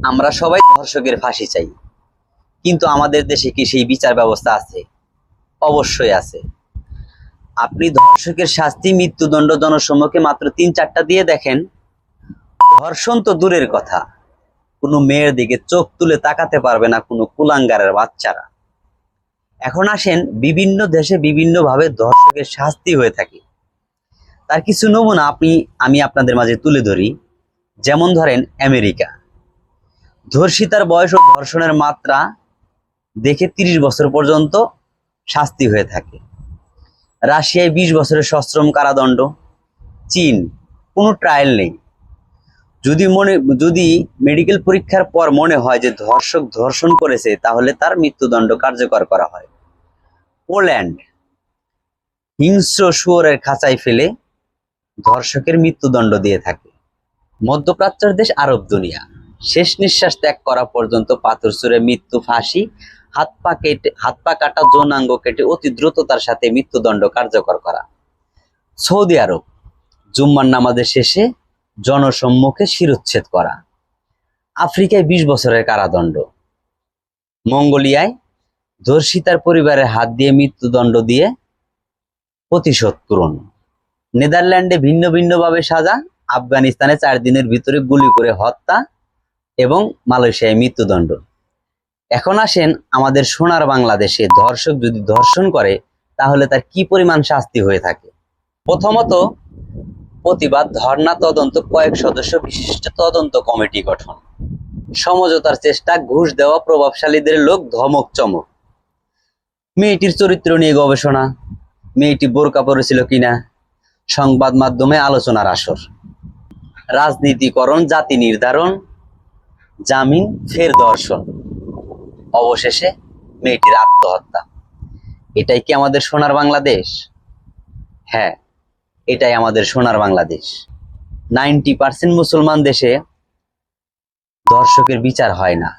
আমরা সবাই ধর্ষকের ফাঁসি চাই, কিন্তু আমাদের দেশে কি সেই বিচার ব্যবস্থা আছে? অবশ্যই আছে। আপনি ধর্ষকের শাস্তি মৃত্যুদণ্ড জনসম্মুখে মাত্র ৩-৪টা দিয়ে দেখেন, ধর্ষণ তো দূরের কথা, কোনো মেয়ের দিকে চোখ তুলে তাকাতে পারবে না কোনো কুলাঙ্গারের বাচ্চারা। এখন আসেন, বিভিন্ন দেশে বিভিন্নভাবে ধর্ষকের শাস্তি হয়ে থাকে। তার কিছু নমুনা আমি আপনাদের মাঝে তুলে ধরি। যেমন ধরেন আমেরিকা, ধর্ষিতার বয়স ও ধর্ষণের মাত্রা দেখে ৩০ বছর পর্যন্ত শাস্তি হয়ে থাকে। রাশিয়ায় ২০ বছরের সশ্রম কারাদণ্ড। চীন, কোনো ট্রায়াল নেই। যদি মেডিকেল পরীক্ষার পর মনে হয় যে ধর্ষক ধর্ষণ করেছে, তাহলে তার মৃত্যুদণ্ড কার্যকর করা হয়। পোল্যান্ড, হিংস্র শুয়োরের খাঁচায় ফেলে ধর্ষকের মৃত্যুদণ্ড দিয়ে থাকে। মধ্যপ্রাচ্যের দেশ আরব দুনিয়া, শেষ নিঃশ্বাস ত্যাগ করা পর্যন্ত পাথর ছুঁড়ে মৃত্যু, ফাঁসি, হাত পা কাটা, যৌনাঙ্গ কেটে অতি দ্রুততার সাথে মৃত্যুদণ্ড কার্যকর করা। সৌদি আরব, জুম্মার নামাজের শেষে জনসম্মুখে শিরোচ্ছেদ করা। আফ্রিকায় ২০ বছরের কারাদণ্ড। মঙ্গোলিয়ায় ধর্ষিতার পরিবারের হাত দিয়ে মৃত্যুদণ্ড দিয়ে প্রতিশোধ পূরণ। নেদারল্যান্ডে ভিন্ন ভিন্নভাবে সাজা। আফগানিস্তানে ৪ দিনের ভিতরে গুলি করে হত্যা এবং মালয়েশিয়ায় মৃত্যুদণ্ড। এখন আসেন আমাদের সোনার বাংলাদেশে, ধর্ষক যদি ধর্ষণ করে তাহলে তার কি পরিমাণ শাস্তি হয়ে থাকে। প্রথমত, প্রতিবাদ, ধর্ণা, তদন্ত, কয়েক সদস্য বিশিষ্ট তদন্ত কমিটি গঠন, সমঝোতার চেষ্টা, ঘুষ দেওয়া প্রভাবশালীদের লোক ধমক চমক, মেয়েটির চরিত্র নিয়ে গবেষণা, মেয়েটি বোরকা পরেছিল কিনা, সংবাদ মাধ্যমে আলোচনার আসর, রাজনীতিকরণ, জাতি নির্ধারণ, জামিন, ফের ধর্ষণ, অবশেষে মেয়েটির আত্মহত্যা। এটাই কি আমাদের সোনার বাংলাদেশ? হ্যাঁ, এটাই আমাদের সোনার বাংলাদেশ। 90% মুসলমান দেশে ধর্ষকের বিচার হয় না।